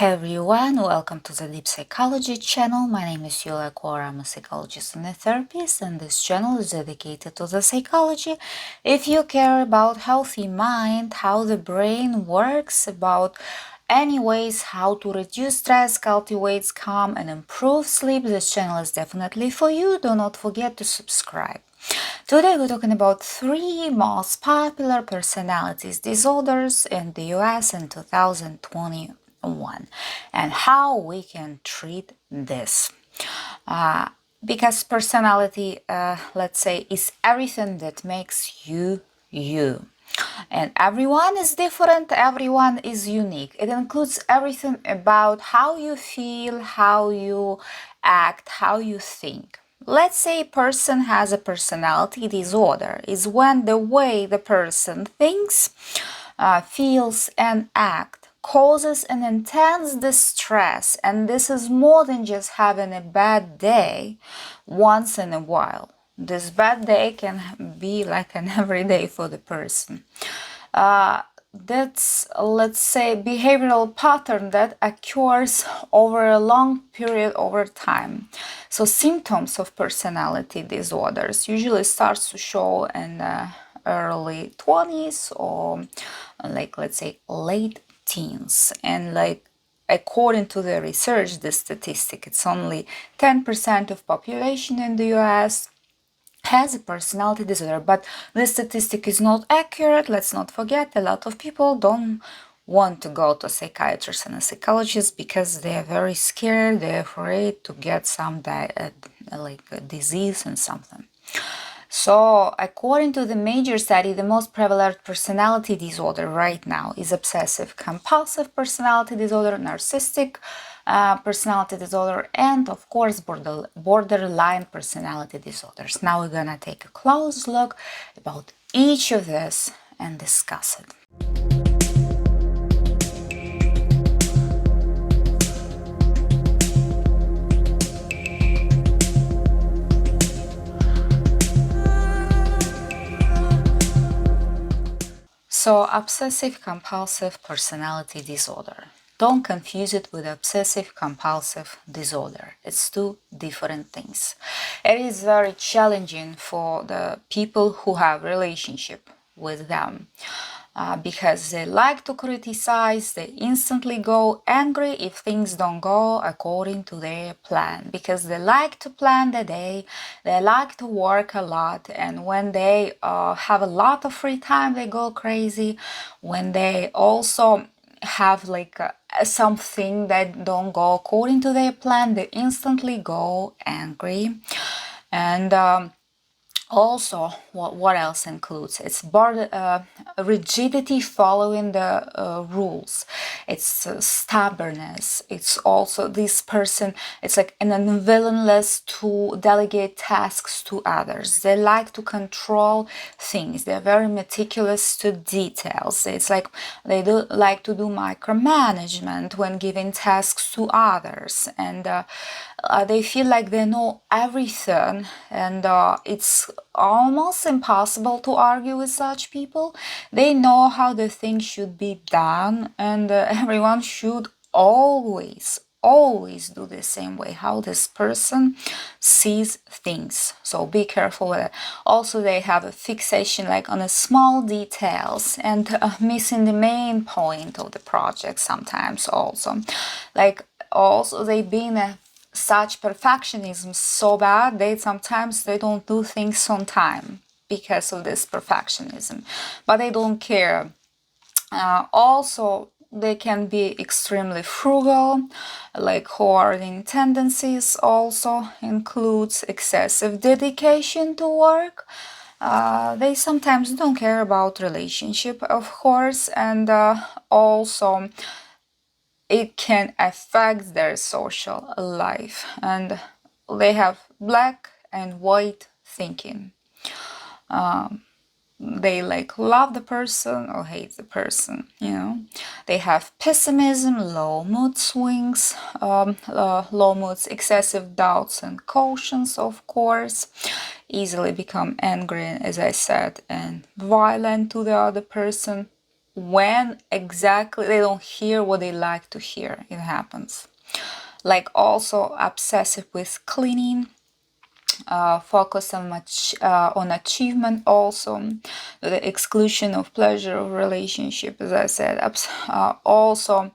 Hey everyone, welcome to the Deep Psychology channel. My name is Iuliia. I'm a psychologist and a therapist, and this channel is dedicated to the psychology. If you care about healthy mind, how the brain works, about any ways how to reduce stress, cultivate calm, and improve sleep, this channel is definitely for you. Do not forget to subscribe. Today we're talking about 3 most popular personality disorders in the US in 2021 and how we can treat this. Because personality, let's say, is everything that makes you you. And everyone is different, everyone is unique. It includes everything about how you feel, how you act, how you think. Let's say a person has a personality disorder. Is when the way the person thinks, feels, and acts causes an intense distress, and this is more than just having a bad day once in a while. This bad day can be like an everyday for the person. That's, let's say, behavioral pattern that occurs over a long period over time. So symptoms of personality disorders usually starts to show in early 20s or like, let's say, late teens. And like, according to the research, the statistic, it's only 10% of population in the US has a personality disorder, but this statistic is not accurate. Let's not forget, a lot of people don't want to go to a psychiatrist and a psychologist because they're very scared, they're afraid to get some like a disease and something. So, according to the major study, the most prevalent personality disorder right now is obsessive-compulsive personality disorder, narcissistic personality disorder, and of course borderline personality disorders. Now we're gonna take a close look about each of this and discuss it. So, obsessive-compulsive personality disorder. Don't confuse it with obsessive-compulsive disorder. It's two different things. It is very challenging for the people who have relationship with them. Because they like to criticize, they instantly go angry if things don't go according to their plan, because they like to plan the day, they like to work a lot, and when they have a lot of free time, they go crazy. When they also have like something that don't go according to their plan, they instantly go angry. And also, what else includes? It's rigidity following the rules. It's stubbornness. It's also this person, it's like an unwillingness to delegate tasks to others. They like to control things. They're very meticulous to details. It's like they do like to do micromanagement when giving tasks to others. And they feel like they know everything, and it's almost impossible to argue with such people. They know how the thing should be done, and everyone should always do the same way how this person sees things. So be careful with it. Also, they have a fixation like on the small details and missing the main point of the project sometimes. Also, like, also they being a such perfectionism so bad they sometimes they don't do things on time because of this perfectionism, but they don't care. Also, they can be extremely frugal, like hoarding tendencies. Also includes excessive dedication to work. They sometimes don't care about relationship, of course, and also it can affect their social life, and they have black and white thinking. They like love the person or hate the person, you know. They have pessimism, low mood swings, low moods, excessive doubts and cautions, of course, easily become angry, as I said, and violent to the other person. when exactly they don't hear what they like to hear. It happens. Like also obsessive with cleaning, focus on achievement, also the exclusion of pleasure of relationship, as I said. Also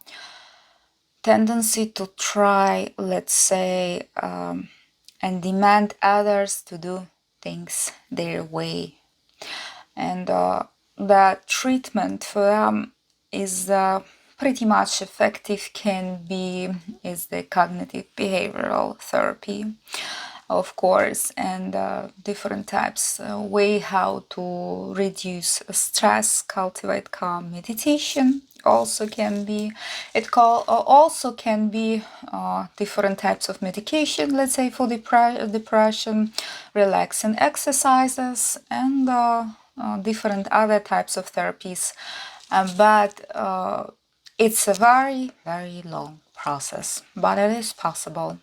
tendency to try, let's say, and demand others to do things their way. And the treatment for them is pretty much effective, is the cognitive behavioral therapy, of course, and different types, way how to reduce stress, cultivate calm. Meditation also can be, also can be different types of medication, let's say for depression, relaxing exercises, and different other types of therapies. But it's a very, very long process, but it is possible.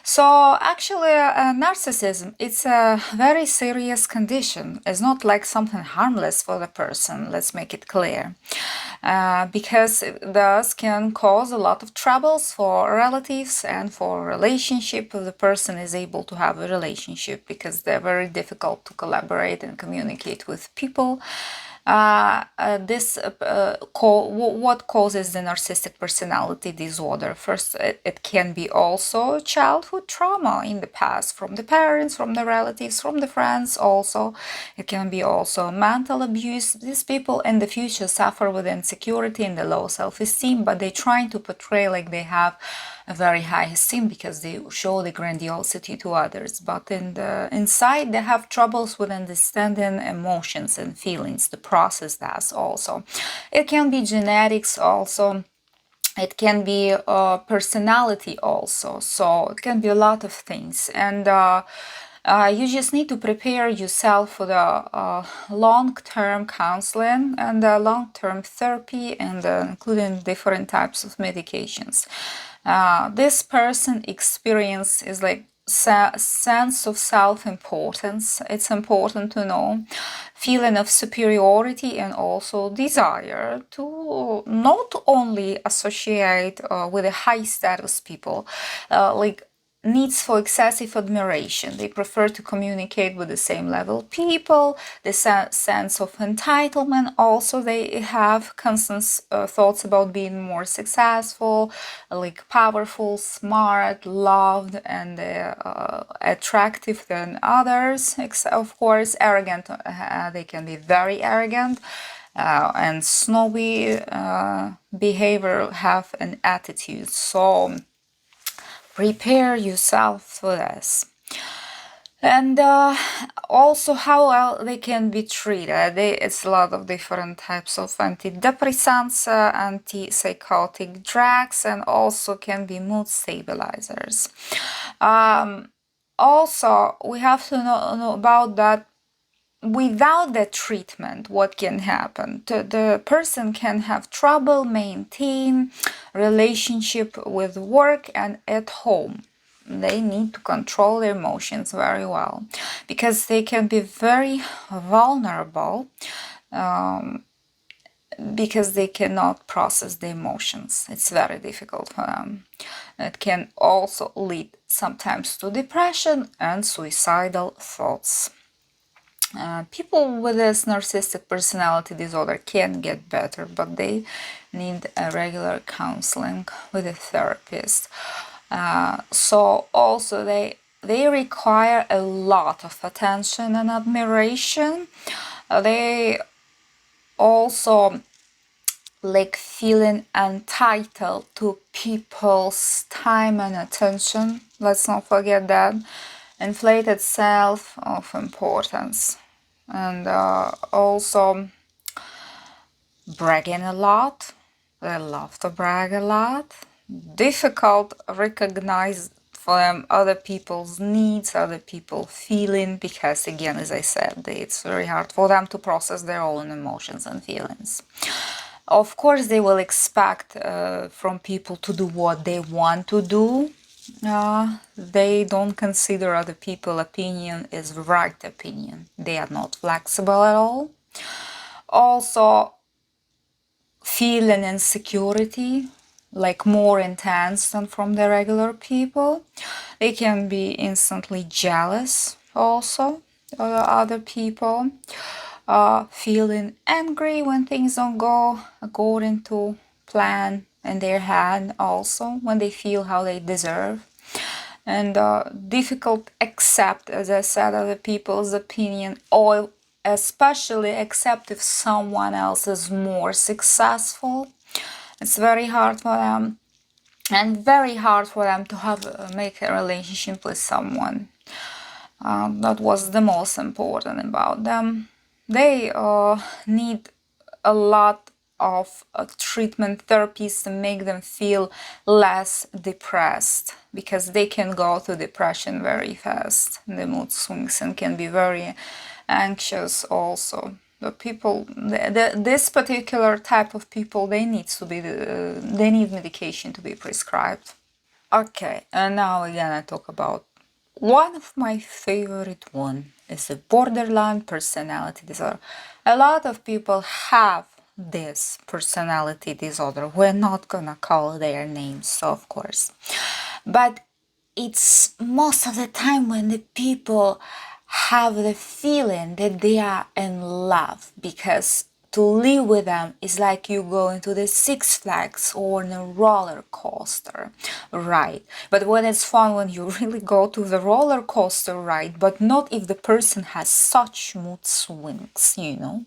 So actually, narcissism, it's a very serious condition. It's not like something harmless for the person, let's make it clear. Because it thus can cause a lot of troubles for relatives and for relationship. The person is able to have a relationship because they're very difficult to collaborate and communicate with people. What causes the narcissistic personality disorder? First, it can be also childhood trauma in the past, from the parents, from the relatives, from the friends. Also, it can be also mental abuse. These people in the future suffer with insecurity and the low self-esteem, but they're trying to portray like they have a very high esteem because they show the grandiosity to others, but inside they have troubles with understanding emotions and feelings, to process that. Also, it can be genetics, also it can be personality, also, so it can be a lot of things. And you just need to prepare yourself for the long-term counseling and long-term therapy, and including different types of medications. This person experience is like sense of self-importance. It's important to know, feeling of superiority, and also desire to not only associate with the high status people, like needs for excessive admiration. They prefer to communicate with the same level people, the sense of entitlement. Also, they have constant thoughts about being more successful, like powerful, smart, loved, and attractive than others. Of course, arrogant. They can be very arrogant. And snobby behavior, have an attitude. So prepare yourself for this. And also how well they can be treated. It's a lot of different types of antidepressants, antipsychotic drugs, and also can be mood stabilizers. Also, we have to know about that. Without the treatment, what can happen? The person can have trouble maintain relationship with work and at home. They need to control their emotions very well, because they can be very vulnerable, because they cannot process the emotions. It's very difficult for them. It can also lead sometimes to depression and suicidal thoughts. People with this narcissistic personality disorder can get better, but they need a regular counseling with a therapist. So also they require a lot of attention and admiration. They also like feeling entitled to people's time and attention. Let's not forget that. Inflated self of importance. And also bragging a lot. They love to brag a lot. Difficult recognize for them other people's needs, other people's feeling, because again, as I said, it's very hard for them to process their own emotions and feelings. Of course, they will expect from people to do what they want to do. They don't consider other people's opinion as right opinion. They are not flexible at all. Also, feeling insecurity, like more intense than from the regular people. They can be instantly jealous also of the other people. Feeling angry when things don't go according to plan in their head also, when they feel how they deserve. And difficult accept, as I said, other people's opinion, or especially accept if someone else is more successful. It's very hard for them, and very hard for them to have make a relationship with someone. That was the most important about them. They need a lot of treatment therapies to make them feel less depressed, because they can go to depression very fast. The mood swings and can be very anxious also. The people, this particular type of people, they need medication to be prescribed. Okay, and now we're gonna talk about one of my favorite one is the borderline personality disorder. A lot of people have this personality disorder. We're not gonna call their names, of course, but it's most of the time when the people have the feeling that they are in love, because to live with them is like you go into the Six Flags or in a roller coaster ride. But when it's fun, when you really go to the roller coaster ride, but not if the person has such mood swings, you know.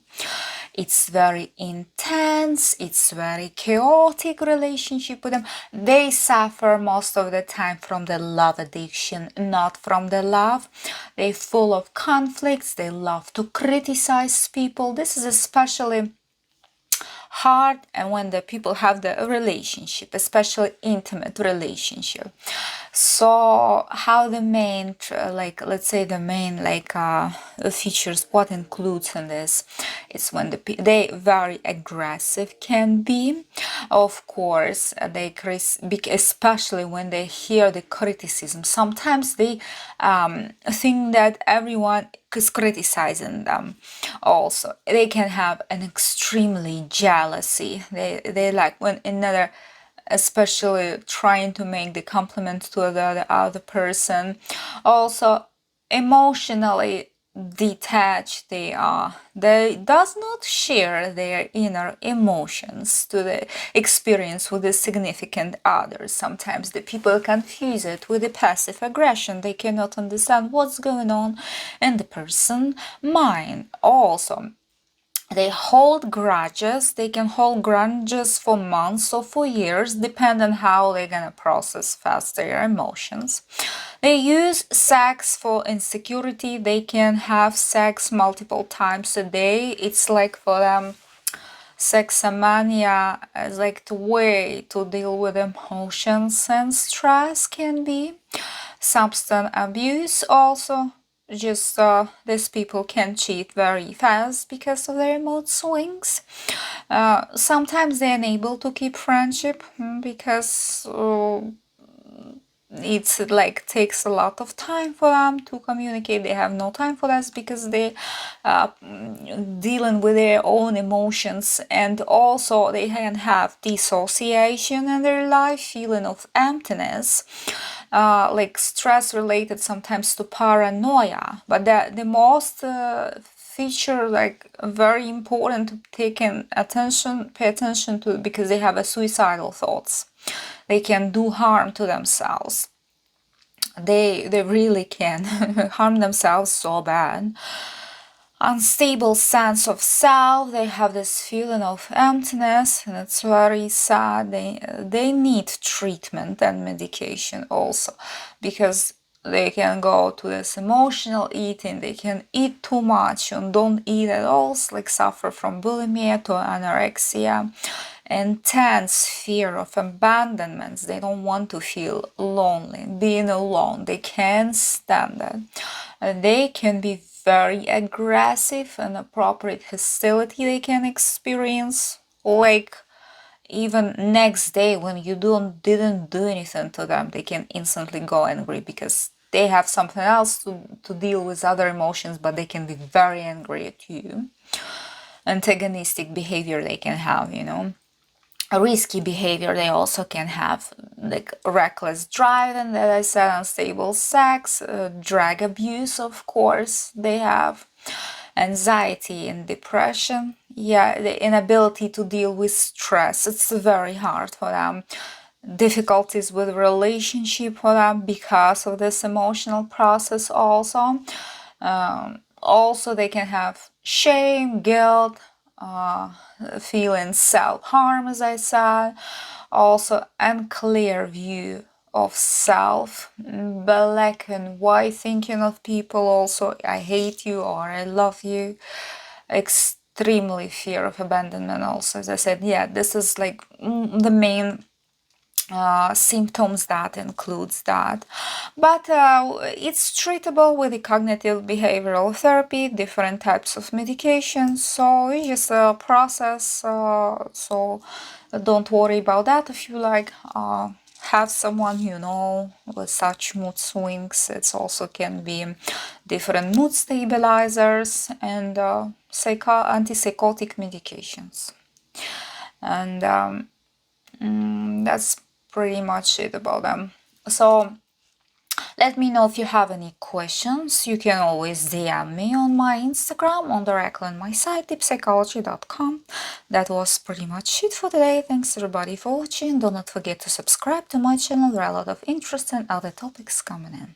It's very intense, it's very chaotic relationship with them. They suffer most of the time from the love addiction, not from the love. They're full of conflicts, they love to criticize people. This is especially hard and when the people have the relationship, especially intimate relationship. So how the main like, let's say the main features, what includes in this, is when they very aggressive can be, of course. They especially when they hear the criticism. Sometimes they think that everyone is criticizing them. Also, they can have an extremely jealousy. They like when another, especially trying to make the compliment to the other person. Also, emotionally detached they are. They does not share their inner emotions to the experience with the significant others. Sometimes the people confuse it with the passive aggression. They cannot understand what's going on in the person's mind. Also, they hold grudges. They can hold grudges for months or for years, depending on how they're gonna process fast their emotions. They use sex for insecurity. They can have sex multiple times a day. It's like for them, sexomania is like the way to deal with emotions and stress can be. Substance abuse also. Just these people can cheat very fast because of their mood swings. Sometimes they're unable to keep friendship because it's like takes a lot of time for them to communicate. They have no time for that because they dealing with their own emotions, and also they can have dissociation in their life, feeling of emptiness, like stress related sometimes to paranoia. But the most feature, like very important to pay attention to, because they have a suicidal thoughts. They can do harm to themselves. They really can harm themselves so bad. Unstable sense of self. They have this feeling of emptiness, and it's very sad. They need treatment and medication also, because they can go to this emotional eating. They can eat too much and don't eat at all, like suffer from bulimia to anorexia. Intense fear of abandonment. They don't want to feel lonely, being alone. They can't stand that. They can be very aggressive, and appropriate hostility they can experience, like even next day when you didn't do anything to them, they can instantly go angry because they have something else to deal with, other emotions, but they can be very angry at you. Antagonistic behavior they can have, a risky behavior they also can have, like reckless driving, that I said, unstable sex, drug abuse, of course, they have anxiety and depression. Yeah, the inability to deal with stress, it's very hard for them. Difficulties with relationship for them because of this emotional process also. Also, they can have shame, guilt, feeling self-harm, as I said. Also, unclear view of self, black and white thinking of people. Also, I hate you or I love you. Extremely fear of abandonment also, as I said. Yeah, this is like the main symptoms that includes that, but it's treatable with the cognitive behavioral therapy, different types of medications, so it's just a process, so don't worry about that. If you like have someone with such mood swings, it's also can be different mood stabilizers and antipsychotic medications, and that's pretty much it about them. So let me know if you have any questions. You can always DM me on my Instagram, on directly on my site, deeppsychology.com. That was pretty much it for today. Thanks everybody for watching. Do not forget to subscribe to my channel. There are a lot of interesting other topics coming in.